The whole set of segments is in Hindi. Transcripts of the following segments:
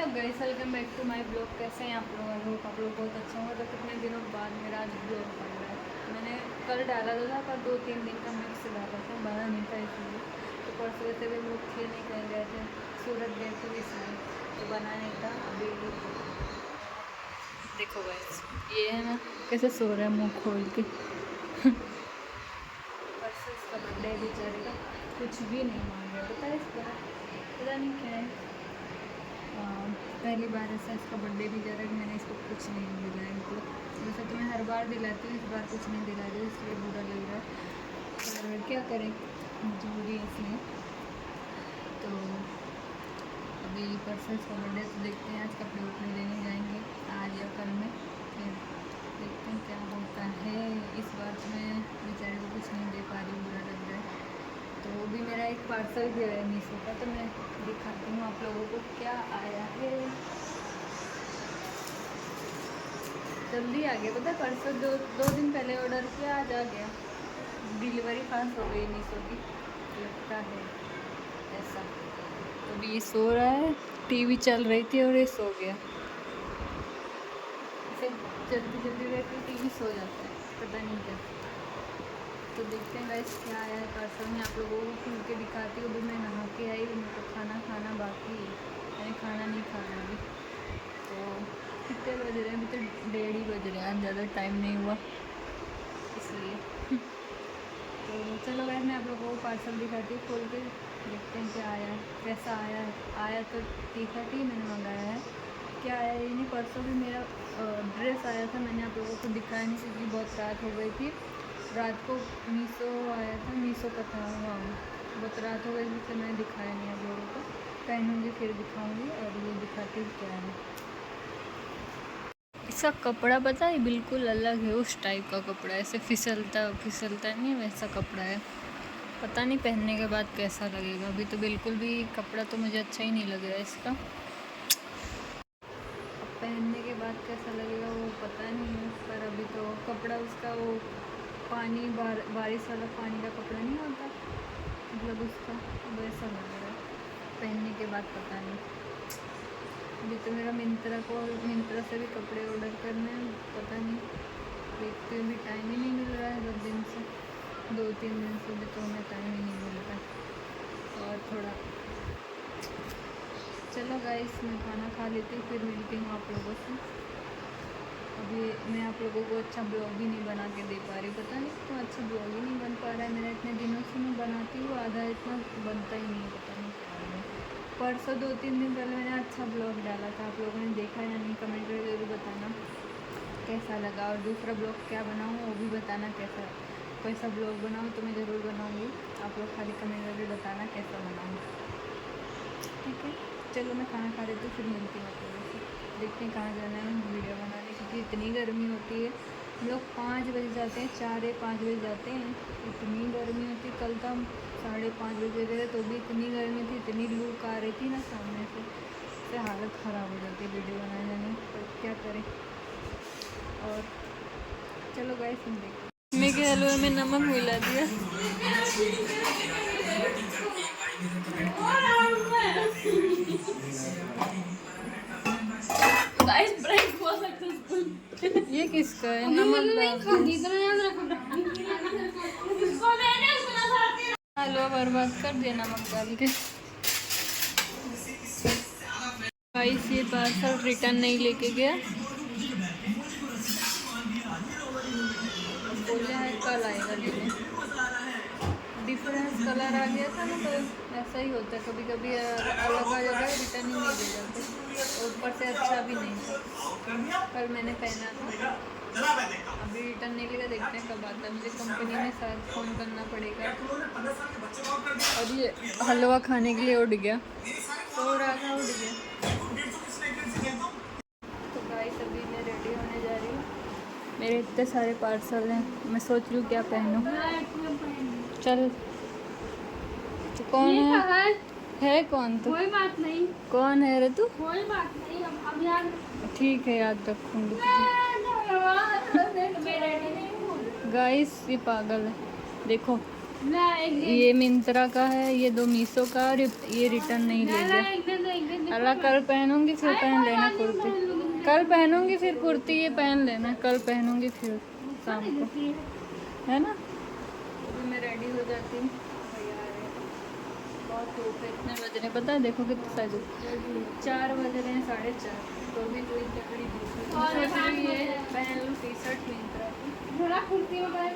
Hello guys, welcome back to my blog. कैसे हैं आप लोग? आई होप आप लोग बहुत अच्छा होगा। तो कितने दिनों बाद मेरा आज ब्लॉग बन रहा है। मैंने कल डाला था पर 2-3 दिन का मिक्स डाला था, बना नहीं था इसलिए। तो परसों से भी हम लोग खेलने कहीं गए थे, सूरत गए थे इसलिए, तो बना नहीं था। अभी देखो गाइस, ये है ना कैसे सो रहा है मुँह खोल के। परसों इसका बर्थडे बेचारे का कुछ भी नहीं मान रहा, पता है इसका, पता नहीं क्या है। पहली बार ऐसा इसका बर्थडे भी जा रहा है कि मैंने इसको कुछ नहीं दिलाया। मतलब वैसे तो मैं हर बार दिलाती हूँ, इस बार कुछ नहीं दिला रही, इसलिए बुरा लग रहा है। और क्या करें, मजबूरी है इसलिए। तो अभी परसों इसका बर्थडे, तो देखते हैं आज कपड़े वपड़े लेने जाएंगे आज या कल में, फिर देखते हैं क्या होता है। इस बार तो मैं बेचारे को कुछ नहीं दे पा रही, बुरा लग रहा है। तो वो भी मेरा एक पार्सल भी है मीशो का, तो मैं दिखाती हूँ आप लोगों को क्या आया है। जल्दी आ गया, पता है परसों दो दिन पहले ऑर्डर किया, आज आ गया। डिलीवरी फास्ट हो गई मीशो की, लगता है ऐसा। तो अभी ये सो रहा है, टीवी चल रही थी और ये सो गया। ऐसे जल्दी जल्दी रहती टीवी सो जाता है, पता नहीं क्या। तो देखते हैं गाइस क्या आया है पार्सल में, आप लोगों को खुल के दिखाती हूँ। अभी मैं नहा के आई, मेरे को खाना बाकी है, मैंने खाना नहीं खाया अभी। तो कितने बज रहे हैं? अभी तो 1:30 बज रहे हैं, ज़्यादा टाइम नहीं हुआ इसलिए। तो चलो गाइस, मैं आप लोगों को पार्सल दिखाती हूँ खोल के, देखते हैं क्या आया है, कैसा आया है। आया तो टी-शर्ट ही मैंने मंगाया है, क्या आया ये नहीं। परसों भी मेरा ड्रेस आया था, मैंने आप लोगों को दिखाया नहीं क्योंकि बहुत रात हो गई थी। रात को मीशो आया था, मीशो का था, हाँ बहुत रात हो गई थी, तो मैंने दिखाया नहीं आप लोगों को। पहनूँगी फिर दिखाऊँगी। और ये दिखाती हूँ क्या है। इसका कपड़ा पता है बिल्कुल अलग है, उस टाइप का कपड़ा है, ऐसे फिसलता नहीं वैसा कपड़ा है। पता नहीं पहनने के बाद कैसा लगेगा। अभी तो बिल्कुल भी कपड़ा तो मुझे अच्छा ही नहीं लग रहा है इसका। पहनने के बाद कैसा लगेगा वो पता नहीं है, पर अभी तो कपड़ा उसका वो पानी बारिश वाला पानी का कपड़ा नहीं होता, मतलब उसका वैसा लग रहा है। पहनने के बाद पता नहीं। अभी तो मेरा मिंत्रा से भी कपड़े ऑर्डर करने हैं, पता नहीं, देखते हुए भी टाइम ही नहीं मिल रहा है। 2-3 दिन से भी तो हमें टाइम ही नहीं मिल रहा है। और थोड़ा चलो गाइस, मैं खाना खा लेती हूँ, फिर मिलती हूँ आप लोगों से। अभी मैं आप लोगों को अच्छा ब्लॉग भी नहीं बना के दे पा रही, पता नहीं क्यों अच्छा ब्लॉग ही नहीं बन पा रहा है मेरा। इतने दिनों से मैं बनाती हूँ, आधा इतना बनता ही नहीं है, पता नहीं क्या है। परसों 2-3 दिन पहले मैंने अच्छा ब्लॉग डाला था, आप लोगों ने देखा या नहीं कमेंट करके ज़रूर बताना कैसा लगा। और दूसरा ब्लॉग क्या बनाऊँ वो भी बताना, कैसा ब्लॉग बनाऊँ तो मैं ज़रूर बनाऊँगी। आप लोग खाली कमेंट करके बताना कैसा बनाऊँ, ठीक है। चलो मैं खाना खा लेती हूँ, फिर मिलती हूँ आप लोगों से। देखते हैं कहाँ जाना है वीडियो बनाने, क्योंकि इतनी गर्मी होती है। हम लोग 5 बजे जाते हैं, 4 या 5 बजे जाते हैं, इतनी गर्मी होती है। कल तो हम 5:30 बजे गए तो भी इतनी गर्मी थी, इतनी लूक आ रही थी ना सामने से हालत ख़राब हो जाती है वीडियो बनाने जाने, पर क्या करें। और चलो गाइस, हम देखते। मैं के हलवे में नमक मिला दिया। गाइस ब्रेक हुआ सक्सेसफुल। ये किसका है? नमक हलवा बर्बाद कर दिया नमक डाल के। गाइस ये पार्सल रिटर्न नहीं लेके गया, बोले हैं कल आएगा लेने। डिफरेंस कलर आ गया था ना, तो ऐसा ही होता है कभी कभी, अलग आ जाता है, रिटर्न ही नहीं ले जाते। और ऊपर से अच्छा भी नहीं था, कल मैंने पहना था। अभी रिटर्न नहीं लेगा, देखते हैं कब आता है। मुझे कंपनी में शायद फ़ोन करना पड़ेगा। और ये हलवा खाने के लिए उठ गया, सो रहा था, उठ गया। तो गाइस अभी मैं रेडी होने जा रही हूँ, मेरे इतने सारे पार्सल हैं, मैं सोच रही हूँ क्या पहनूँ। चल तो कौन है कौन? तो कोई बात नहीं, कौन है रे तू? कोई बात नहीं, अब याद ठीक है, याद रखूँगी। मैं रेडी नहीं हूँ। गाइस ये पागल है, देखो मैं ये मिंत्रा का है, ये 2 मीशो का, और ये रिटर्न नहीं ले गया। अल्लाह कल पहनूंगी फिर पहन लेना कुर्ती। कल पहनूंगी फिर कुर्ती, ये पहन लेना। कल पहनूंगी फिर शाम को, है ना। अभी मैं रेडी हो जाती हूँ। बहुत धूप है। इतने बज रहे पता है, देखो कितने साइज 4 बज रहे हैं, 4:30। तो भी कोई तकड़ी धूप है। सोच रही है पहन लूँ टी शर्ट मिंत्रा की। थोड़ा कुर्ती में पहन।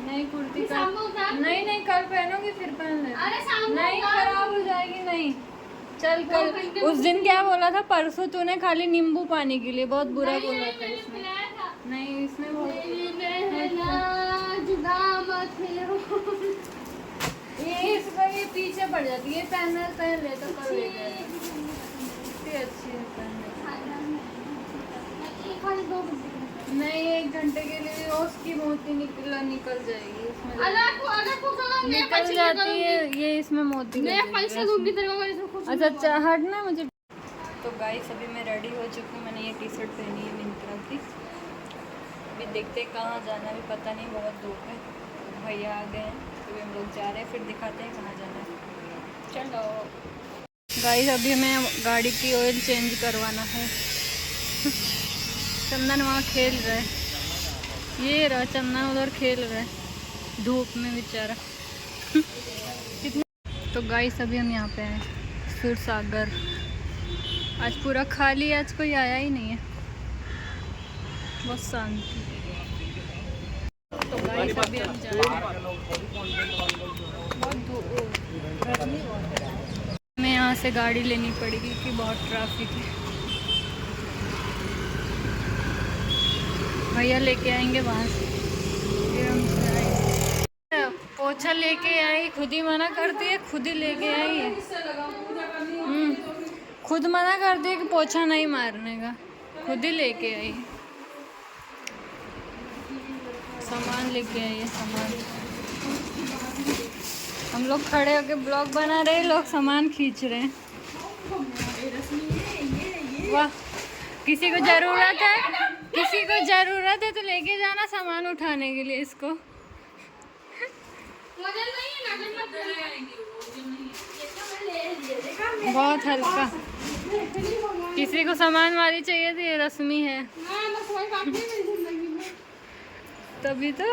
नहीं कुर्ती का शाम को उतार। नहीं कल पहनूंगी फिर पहन लेना। अरे शाम को नहीं उतार। खराब हो जाएगी। नहीं चल कल। उस दिन क्या बोला था परसों तूने, खाली नींबू पानी के लिए बहुत बुरा बोला था इसमें। पिलाया था। नहीं इसमें बहुत ये इसका ये पीछे पड़ जाती है। पहन ले तो कर ले जाएगा। इतनी अच्छी है पहनने। नहीं 1 घंटे के लिए उसकी मोती निकल जाएगी इसमें। निकल जाती है ये, इसमें मोती मैं लग पैसे जाएगी। दूंगी तेरे को अगर इसमें कुछ अच्छा हटना मुझे। तो गाइस अभी मैं रेडी हो चुकी हूँ। मैंने ये टी शर्ट पहनी है मिंत्रा की। अभी देखते हैं कहाँ जाना, भी पता नहीं, बहुत धूप है। भैया आ गए हैं तो हम लोग जा रहे हैं, फिर दिखाते हैं कहाँ जाना है। चलो गाइस अभी हमें गाड़ी की ऑयल चेंज करवाना है। चंदन वहाँ खेल रहा है। ये रहा चंदन उधर खेल रहा है धूप में बेचारा। कितना। तो गाइस अभी हम यहाँ पे हैं सूर सागर। आज पूरा खाली है, आज कोई आया ही नहीं है, बहुत शांति। तो गाइस अभी हम जा रहे हैं। बहुत गर्मी बहुत है। हमें यहाँ से गाड़ी लेनी पड़ेगी क्योंकि बहुत ट्रैफिक है। भैया लेके आएंगे वहाँ से, फिर हम जाएंगे। पोछा लेके आई, खुद ही मना करती है, खुद ही लेके आई है। खुद मना करती है कि पोछा नहीं मारने का, खुद ही लेके आई। सामान लेके आई है, सामान। हम लोग खड़े होके ब्लॉग बना रहे हैं, लोग सामान खींच रहे हैं। वाह, किसी को ज़रूरत है, किसी को ज़रूरत है तो लेके जाना सामान उठाने के लिए इसको। बहुत हल्का। किसी को सामान वाली चाहिए थी, ये रश्मि है। तभी तो